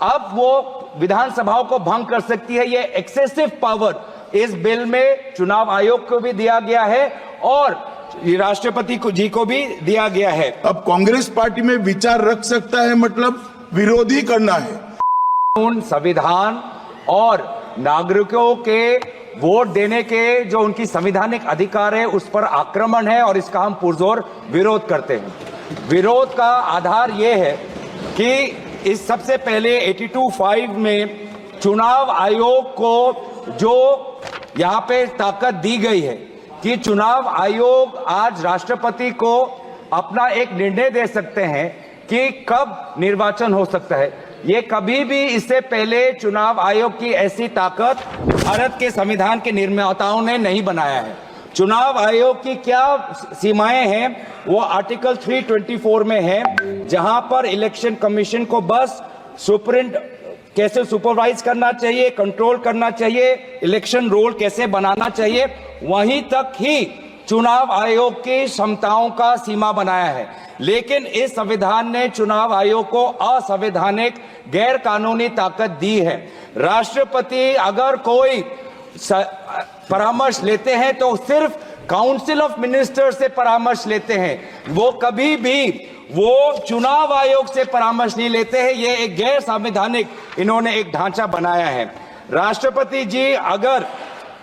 अब वो विधानसभाओं को भंग कर सकती है। ये एक्सेसिव पावर इस बिल में चुनाव आयोग को भी दिया गया है और राष्ट्रपति जी को भी दिया गया है। अब कांग्रेस पार्टी में विचार रख सकता है, मतलब विरोधी करना है। संविधान और नागरिकों के वोट देने के जो उनकी संवैधानिक अधिकार है उस पर आक्रमण है और इसका हम पुरजोर विरोध करते हैं। विरोध का आधार यह है कि इस सबसे पहले 82(5) में चुनाव आयोग को जो यहाँ पे ताकत दी गई है कि चुनाव आयोग आज राष्ट्रपति को अपना एक निर्णय दे सकते हैं कि कब निर्वाचन हो सकता है। ये कभी भी इससे पहले चुनाव आयोग की ऐसी ताकत भारत के संविधान के निर्माताओं ने नहीं बनाया है। चुनाव आयोग की क्या सीमाएं हैं वो आर्टिकल 324 में है, जहां पर इलेक्शन कमीशन को बस कैसे सुपरवाइज करना चाहिए, कंट्रोल करना चाहिए, इलेक्शन रोल कैसे बनाना चाहिए, वहीं तक ही चुनाव आयोग की क्षमताओं का सीमा बनाया है। लेकिन इस संविधान ने चुनाव आयोग को असंवैधानिक गैर कानूनी ताकत दी है। राष्ट्रपति अगर कोई परामर्श लेते हैं तो सिर्फ काउंसिल ऑफ मिनिस्टर से परामर्श लेते हैं, वो कभी भी वो चुनाव आयोग से परामर्श नहीं लेते हैं। ये एक गैर संवैधानिक इन्होंने एक ढांचा बनाया है। राष्ट्रपति जी अगर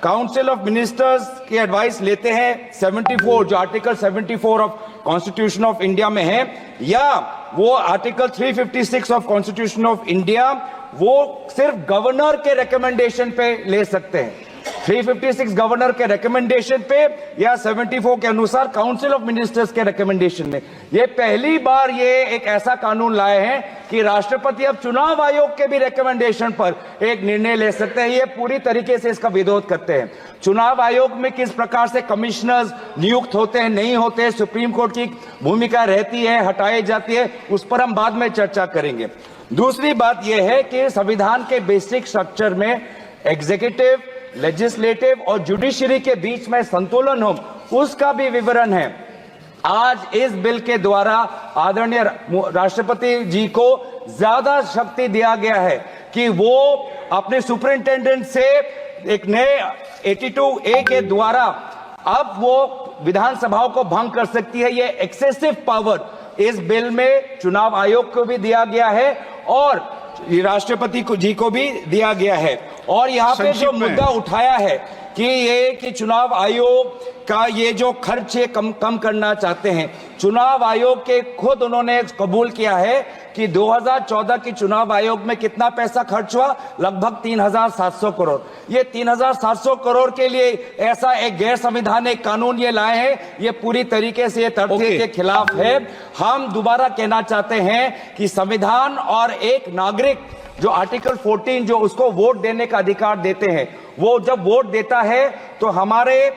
काउंसिल ऑफ मिनिस्टर्स की एडवाइस लेते हैं 74 जो article 74 of constitution of India में है, या वो article 356 of constitution of India, वो सिर्फ गवर्नर के रिकमेंडेशन पे ले सकते हैं। 356 गवर्नर के रिकमेंडेशन पे या 74 के अनुसार काउंसिल ऑफ मिनिस्टर्स के रिकमेंडेशन में। ये पहली बार ये एक ऐसा कानून लाए हैं कि राष्ट्रपति अब चुनाव आयोग के भी रिकमेंडेशन पर एक निर्णय ले सकते हैं। ये पूरी तरीके से इसका विरोध करते हैं। चुनाव आयोग में किस प्रकार से कमिश्नर्स नियुक्त होते हैं, नहीं होते, सुप्रीम कोर्ट की भूमिका रहती है, हटाई जाती है, उस पर हम बाद में चर्चा करेंगे। दूसरी बात यह है कि संविधान के बेसिक स्ट्रक्चर में एग्जीक्यूटिव, लेजिस्लेटिव और जुडिशरी के बीच में संतुलन हो, उसका भी विवरण है। आज इस बिल के द्वारा आदरणीय राष्ट्रपति जी को ज्यादा शक्ति दिया गया है कि वो अपने सुपरिंटेंडेंट से एक नए 82A के द्वारा अब वो विधानसभाओं को भंग कर सकती है। ये एक्सेसिव पावर इस बिल में चुनाव आयोग को भी दिया गया है और राष्ट्रपति जी को भी दिया गया है। और यहाँ पे जो मुद्दा उठाया है कि चुनाव आयोग का ये जो खर्च है कम करना चाहते हैं, चुनाव आयोग के खुद उन्होंने कबूल किया है कि 2014 की चुनाव आयोग में कितना पैसा खर्च हुआ, लगभग 3700 करोड़। ये 3700 करोड़ के लिए ऐसा एक गैर संवैधानिक कानून ये लाए हैं, ये पूरी तरीके से तथ्य के खिलाफ है। हम दोबारा कहना चाहते हैं कि संविधान और एक नागरिक जो आर्टिकल 14 जो उसको वोट देने का अधिकार देते हैं, वो जब वोट देता है तो हमारे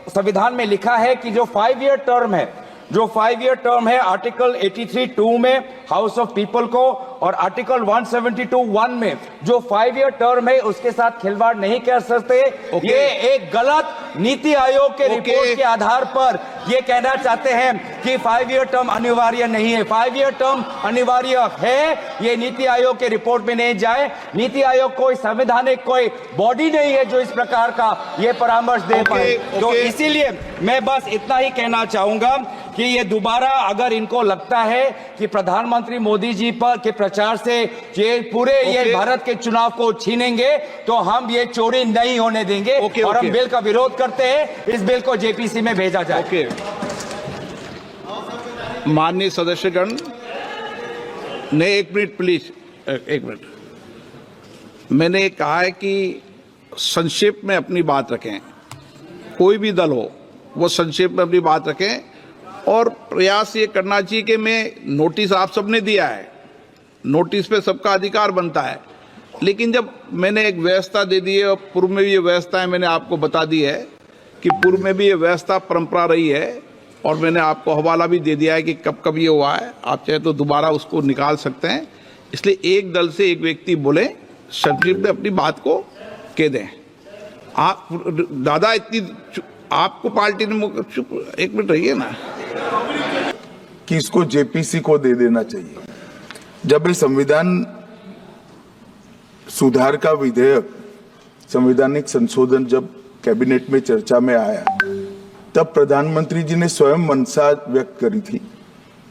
संविधान में लिखा है कि जो 5 ईयर टर्म है, जो 5 ईयर टर्म है आर्टिकल 83(2) में हाउस ऑफ पीपल को और आर्टिकल 172(1) में जो 5 ईयर टर्म है उसके साथ खिलवाड़ नहीं कर सकते। ये एक गलत नीति आयोग के रिपोर्ट के आधार पर ये कहना चाहते हैं कि 5 ईयर टर्म अनिवार्य नहीं है। 5 ईयर टर्म अनिवार्य है, ये नीति आयोग के रिपोर्ट में नहीं जाए। नीति आयोग कोई संवैधानिक कोई बॉडी नहीं है जो इस प्रकार का ये परामर्श दे पाए। तो इसीलिए मैं बस इतना ही कहना चाहूंगा कि ये दोबारा अगर इनको लगता है कि प्रधानमंत्री मोदी जी पर के प्रचार से ये पूरे ये भारत के चुनाव को छीनेंगे, तो हम ये चोरी नहीं होने देंगे और हम बिल का विरोध करते हैं। इस बिल को जेपीसी में भेजा जाए। माननीय सदस्यगण ने 1 मिनट प्लीज, 1 मिनट। मैंने कहा है कि संक्षेप में अपनी बात रखें, कोई भी दल हो वो संक्षेप में अपनी बात रखें और प्रयास ये करना चाहिए कि मैं नोटिस आप सबने दिया है, नोटिस पे सबका अधिकार बनता है, लेकिन जब मैंने एक व्यवस्था दे दी है और पूर्व में भी ये व्यवस्था है, मैंने आपको बता दी है कि पूर्व में भी ये व्यवस्था परंपरा रही है और मैंने आपको हवाला भी दे दिया है कि कब कब ये हुआ है। आप चाहे तो दोबारा उसको निकाल सकते हैं। इसलिए एक दल से एक व्यक्ति बोले, संक्षिप्त में अपनी बात को कह दें। आप दादा इतनी आपको पार्टी ने चुप 1 मिनट रहिए ना, कि इसको जेपीसी को दे देना चाहिए। जब ये संविधान सुधार का विधेयक संवैधानिक संशोधन जब कैबिनेट में चर्चा में आया तब प्रधानमंत्री जी ने स्वयं मंशा व्यक्त करी थी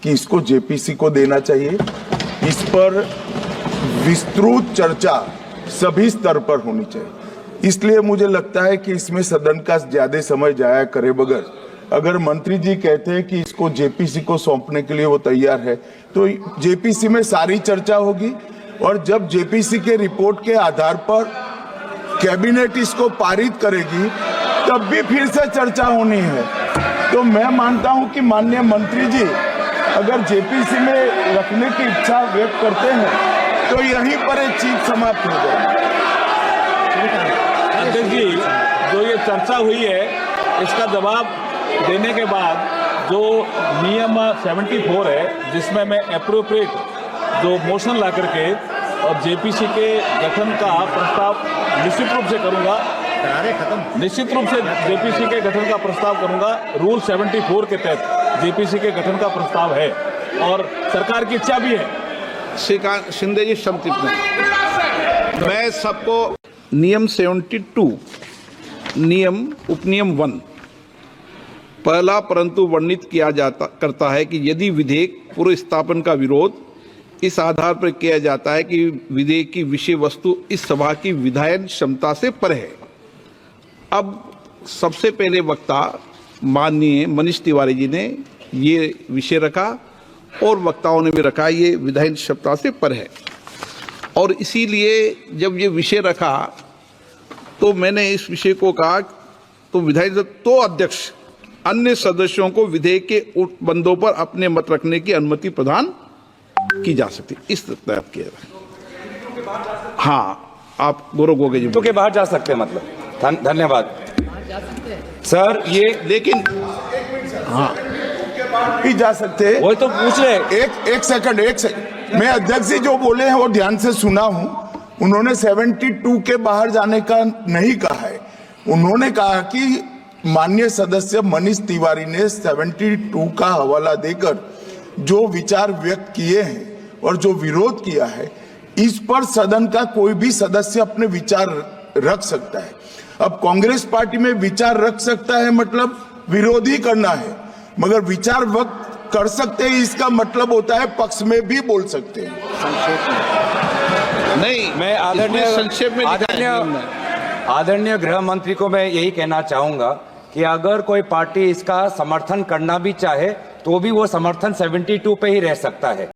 कि इसको जेपीसी को देना चाहिए। इस पर विस्तृत चर्चा सभी स्तर पर होनी चाहिए। इसलिए मुझे लगता है कि इसमें सदन का ज्यादा समय जाया करे बगैर अगर मंत्री जी कहते हैं कि इसको जेपीसी को सौंपने के लिए वो तैयार है तो जेपीसी में सारी चर्चा होगी और जब जेपीसी के रिपोर्ट के आधार पर कैबिनेट इसको पारित करेगी तब भी फिर से चर्चा होनी है। तो मैं मानता हूं कि माननीय मंत्री जी अगर जेपीसी में रखने की इच्छा व्यक्त करते हैं तो यहीं पर एक चीज समाप्त हो जाए। अध्यक्ष जी, जो ये चर्चा हुई है इसका जवाब देने के बाद जो नियम 74 है जिसमें मैं एप्रोप्रिएट जो मोशन ला करके और जेपीसी के गठन का प्रस्ताव निश्चित रूप से करूंगा, निश्चित रूप से जेपीसी के गठन का प्रस्ताव करूंगा। रूल 74 के तहत जेपीसी के गठन का प्रस्ताव है और सरकार की इच्छा भी है। श्रीकांत शिंदे जी संतृप्त हैं। मैं सबको नियम 72 नियम उपनियम 1 पहला परंतु वर्णित किया करता है कि यदि विधेयक पूर्व स्थापन का विरोध इस आधार पर किया जाता है कि विधेयक की विषय वस्तु इस सभा की विधायन क्षमता से परे है। अब सबसे पहले वक्ता माननीय मनीष तिवारी जी ने ये विषय रखा और वक्ताओं ने भी रखा ये विधायन क्षमता से परे है और इसीलिए जब ये विषय रखा तो मैंने इस विषय को कहा तो विधायन तो अध्यक्ष अन्य सदस्यों को विधेयक के बंदों पर अपने मत रखने की अनुमति प्रदान की जा सकती इस तरह किया जाए। हाँ, आप गौरव गोगे जी तो के बाहर जा सकते हैं मतलब। धन्यवाद सर। ये लेकिन हाँ भी जा सकते हैं। वही तो पूछ रहे। एक सेकंड मैं अध्यक्ष जी जो बोले हैं वो ध्यान से सुना हूं। उन्होंने 72 के बाहर जाने का नहीं कहा है। उन्होंने कहा कि माननीय सदस्य मनीष तिवारी ने 72 का हवाला देकर जो विचार व्यक्त किए हैं और जो विरोध किया है इस पर सदन का कोई भी सदस्य अपने विचार रख सकता है। अब कांग्रेस पार्टी में विचार रख सकता है मतलब विरोध ही करना है, मगर विचार व्यक्त कर सकते हैं इसका मतलब होता है पक्ष में भी बोल सकते हैं। नहीं, मैं आदरणीय गृह मंत्री को मैं यही कहना चाहूंगा कि अगर कोई पार्टी इसका समर्थन करना भी चाहे तो भी वो समर्थन 72 पे ही रह सकता है।